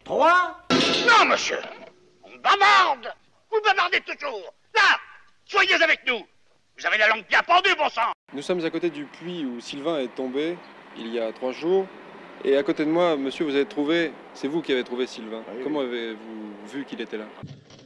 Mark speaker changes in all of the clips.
Speaker 1: 3.
Speaker 2: Non, monsieur. On bavarde. Vous bavardez toujours. Là, soyez avec nous. Vous avez la langue bien pendue, bon sang.
Speaker 3: Nous sommes à côté du puits où Sylvain est tombé il y a 3 jours. Et à côté de moi, monsieur, vous avez trouvé, c'est vous qui avez trouvé Sylvain. Ah, oui. Comment avez-vous vu qu'il était là?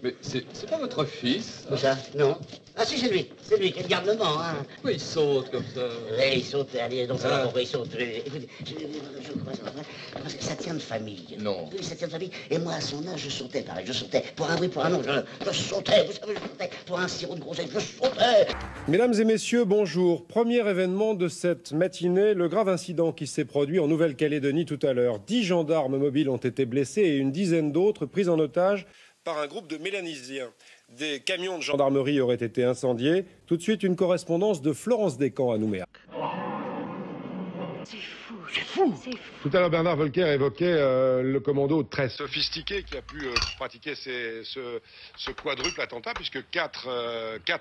Speaker 4: Mais c'est pas votre fils?
Speaker 1: Où ça? Non. Ah si, c'est lui qui garde le vent, hein.
Speaker 4: Pourquoi il saute comme ça?
Speaker 1: Oui, il saute, allez, donc ça va, pourquoi il saute. Écoutez, je crois ça, parce que ça tient de famille.
Speaker 4: Non.
Speaker 1: Oui, ça tient de famille. Et moi, à son âge, je sautais, pareil, je sautais. Pour un oui, pour un non, je sautais, vous savez, je sautais. Pour un sirop de groseille, je sautais.
Speaker 5: Mesdames et messieurs, bonjour. Premier événement de cette matinée, le grave incident qui s'est produit en Nouvelle-Calédonie tout à l'heure. 10 gendarmes mobiles ont été blessés et une dizaine d'autres pris en otage par un groupe de Mélanésiens. Des camions de gendarmerie auraient été incendiés. Tout de suite, une correspondance de Florence Descamps à Nouméa.
Speaker 1: C'est fou.
Speaker 5: Tout à l'heure, Bernard Volcker évoquait le commando très sophistiqué qui a pu pratiquer ce quadruple attentat, puisque quatre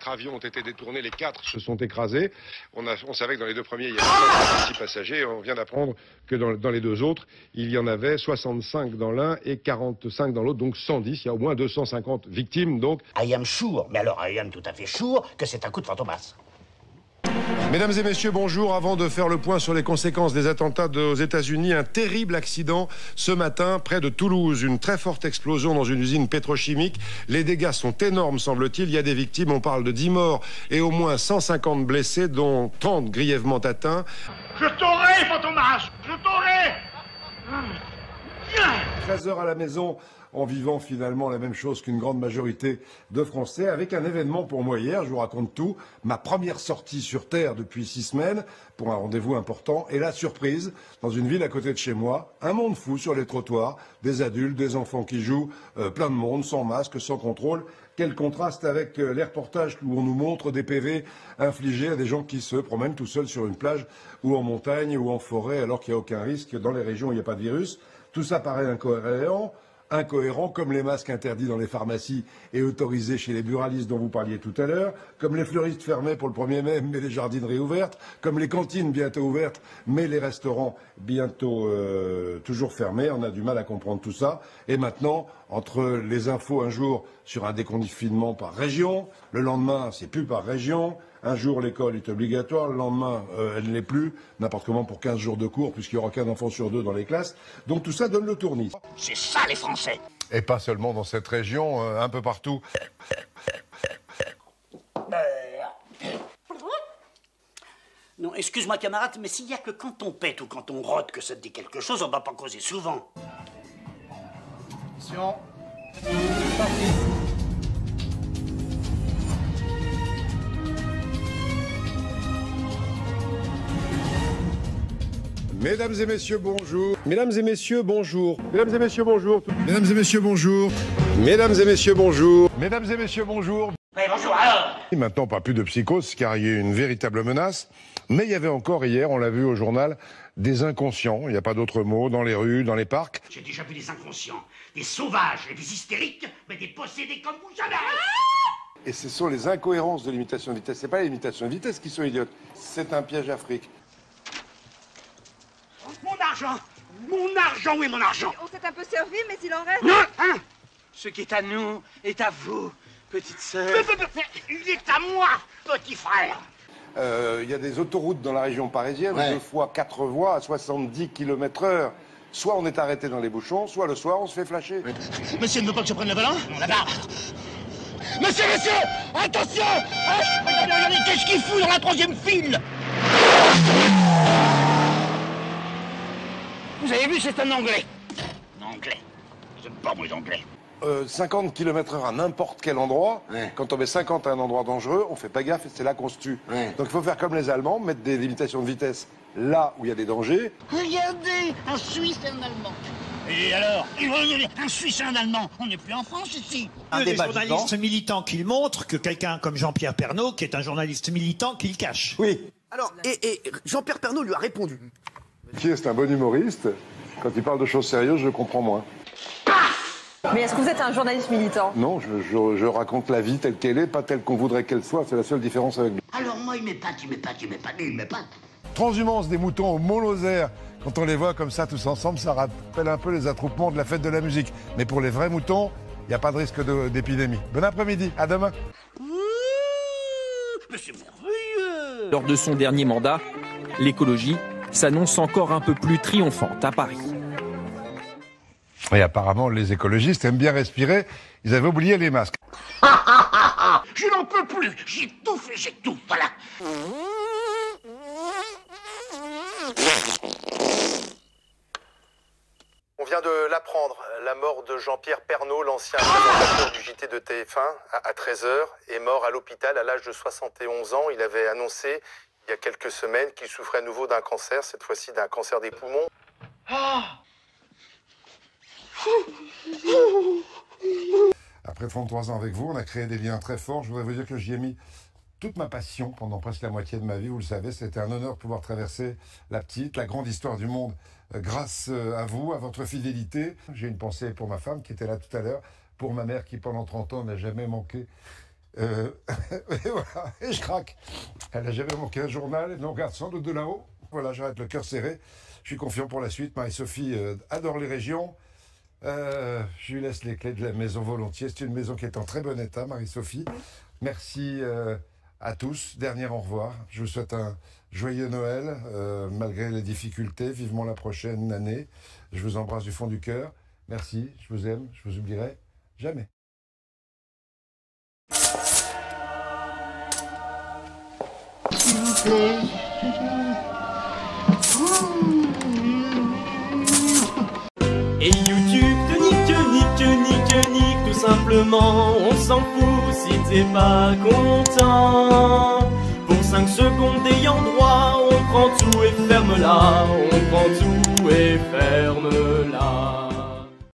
Speaker 5: avions ont été détournés, les 4 se sont écrasés. On savait que dans les 2 premiers, il y avait 66 passagers. On vient d'apprendre que dans les 2 autres, il y en avait 65 dans l'un et 45 dans l'autre, donc 110. Il y a au moins 250 victimes, donc.
Speaker 1: I am sure, mais alors I am tout à fait sure que c'est un coup de Fantomas.
Speaker 5: Mesdames et messieurs, bonjour. Avant de faire le point sur les conséquences des attentats aux États-Unis, un terrible accident ce matin près de Toulouse. Une très forte explosion dans une usine pétrochimique. Les dégâts sont énormes, semble-t-il. Il y a des victimes. On parle de 10 morts et au moins 150 blessés, dont 30 grièvement atteints.
Speaker 2: Je t'aurai, Fantomas. Je t'aurai.
Speaker 5: 13 heures à la maison, en vivant finalement la même chose qu'une grande majorité de Français, avec un événement pour moi hier, je vous raconte tout, ma première sortie sur Terre depuis 6 semaines, pour un rendez-vous important, et la surprise, dans une ville à côté de chez moi, un monde fou sur les trottoirs, des adultes, des enfants qui jouent, plein de monde, sans masque, sans contrôle. Quel contraste avec les reportages où on nous montre des PV infligés à des gens qui se promènent tout seuls sur une plage, ou en montagne, ou en forêt, alors qu'il n'y a aucun risque dans les régions où il n'y a pas de virus. Tout ça paraît incohérent, comme les masques interdits dans les pharmacies et autorisés chez les buralistes dont vous parliez tout à l'heure, comme les fleuristes fermés pour le 1er mai, mais les jardineries ouvertes, comme les cantines bientôt ouvertes, mais les restaurants bientôt toujours fermés. On a du mal à comprendre tout ça. Et maintenant, entre les infos un jour sur un déconfinement par région, le lendemain, c'est plus par région. Un jour, l'école est obligatoire, le lendemain, elle ne l'est plus, n'importe comment pour 15 jours de cours, puisqu'il n'y aura qu'un enfant sur 2 dans les classes. Donc tout ça donne le tournis.
Speaker 2: C'est ça, les Français.
Speaker 5: Et pas seulement dans cette région, un peu partout.
Speaker 1: Non, excuse-moi camarade, mais s'il n'y a que quand on pète ou quand on rote que ça te dit quelque chose, on ne va pas causer souvent.
Speaker 4: Attention.
Speaker 5: Mesdames et messieurs, bonjour. Mesdames et messieurs, bonjour. Mesdames et messieurs, bonjour. Mesdames et messieurs, bonjour. Mesdames et messieurs, bonjour. Mesdames et messieurs, bonjour.
Speaker 2: Oui, bonjour, alors.
Speaker 5: Et maintenant, pas plus de psychose, car il y a une véritable menace. Mais il y avait encore hier, on l'a vu au journal, des inconscients, il n'y a pas d'autre mot, dans les rues, dans les parcs.
Speaker 2: J'ai déjà vu des inconscients, des sauvages et des hystériques, mais des possédés comme vous jamais.
Speaker 5: Et ce sont les incohérences de l'imitation de vitesse. C'est pas les limitations de vitesse qui sont idiotes. C'est un piège à fric.
Speaker 2: Mon argent, où est mon argent?
Speaker 6: On s'est un peu servi, mais il en reste.
Speaker 2: Non, hein?
Speaker 7: Ce qui est à nous est à vous, petite sœur.
Speaker 2: Il est à moi, petit frère.
Speaker 5: Il y a des autoroutes dans la région parisienne, 2 fois 4 voies à 70 km/h. Soit on est arrêté dans les bouchons, soit le soir on se fait flasher.
Speaker 2: Monsieur ne veut pas que je prenne le volant? Non, là-bas. Monsieur, attention! Regardez, qu'est-ce qu'il fout dans la 3e file? Vous avez vu, c'est un Anglais. Un Anglais. J'aime pas moi les Anglais.
Speaker 5: 50 km/h à n'importe quel endroit, quand on met 50 à un endroit dangereux, on fait pas gaffe et c'est là qu'on se tue. Donc il faut faire comme les Allemands, mettre des limitations de vitesse là où il y a des dangers.
Speaker 2: Regardez, un Suisse et un Allemand. Et alors? Un Suisse et un Allemand, on n'est plus en France ici.
Speaker 8: Un des journalistes militants qu'il montre que quelqu'un comme Jean-Pierre Pernaut, qui est un journaliste militant, qu'il cache.
Speaker 9: Oui. Alors, et Jean-Pierre Pernaut lui a répondu.
Speaker 5: Qui est un bon humoriste? Quand il parle de choses sérieuses, je comprends moins.
Speaker 6: Mais est-ce que vous êtes un journaliste militant?
Speaker 5: Non, je raconte la vie telle qu'elle est, pas telle qu'on voudrait qu'elle soit. C'est la seule différence avec lui.
Speaker 1: Alors moi, il m'épate.
Speaker 5: Transhumance des moutons au Mont-Lozère Quand on les voit comme ça tous ensemble, ça rappelle un peu les attroupements de la fête de la musique. Mais pour les vrais moutons, il n'y a pas de risque d'épidémie. Bon après-midi, à demain.
Speaker 1: Mais c'est merveilleux.
Speaker 10: Lors de son dernier mandat, l'écologie s'annonce encore un peu plus triomphante à Paris.
Speaker 5: Et apparemment, les écologistes aiment bien respirer. Ils avaient oublié les masques.
Speaker 2: Je n'en peux plus. J'étouffe, voilà.
Speaker 11: On vient de l'apprendre, la mort de Jean-Pierre Pernaut, l'ancien présentateur du JT de TF1, à 13h, est mort à l'hôpital à l'âge de 71 ans. Il avait annoncé il y a quelques semaines qu'il souffrait à nouveau d'un cancer, cette fois-ci d'un cancer des poumons.
Speaker 5: Après 33 ans avec vous, on a créé des liens très forts. Je voudrais vous dire que j'y ai mis toute ma passion pendant presque la moitié de ma vie. Vous le savez, c'était un honneur de pouvoir traverser la petite, la grande histoire du monde grâce à vous, à votre fidélité. J'ai une pensée pour ma femme qui était là tout à l'heure, pour ma mère qui pendant 30 ans n'a jamais manqué. Et voilà, et je craque. Elle n'a jamais manqué un journal, elle nous regarde sans doute de là-haut. Voilà, j'arrête le cœur serré. Je suis confiant pour la suite. Marie-Sophie adore les régions. Je lui laisse les clés de la maison volontiers. C'est une maison qui est en très bon état, Marie-Sophie. Merci à tous. Dernier au revoir. Je vous souhaite un joyeux Noël, malgré les difficultés. Vivement la prochaine année. Je vous embrasse du fond du cœur. Merci, je vous aime, je vous oublierai jamais.
Speaker 2: S'il vous plaît.
Speaker 12: Et YouTube te nique, tout simplement, on s'en fout si t'es pas content. Pour 5 secondes ayant droit, on prend tout et ferme-la, on prend tout et ferme-la.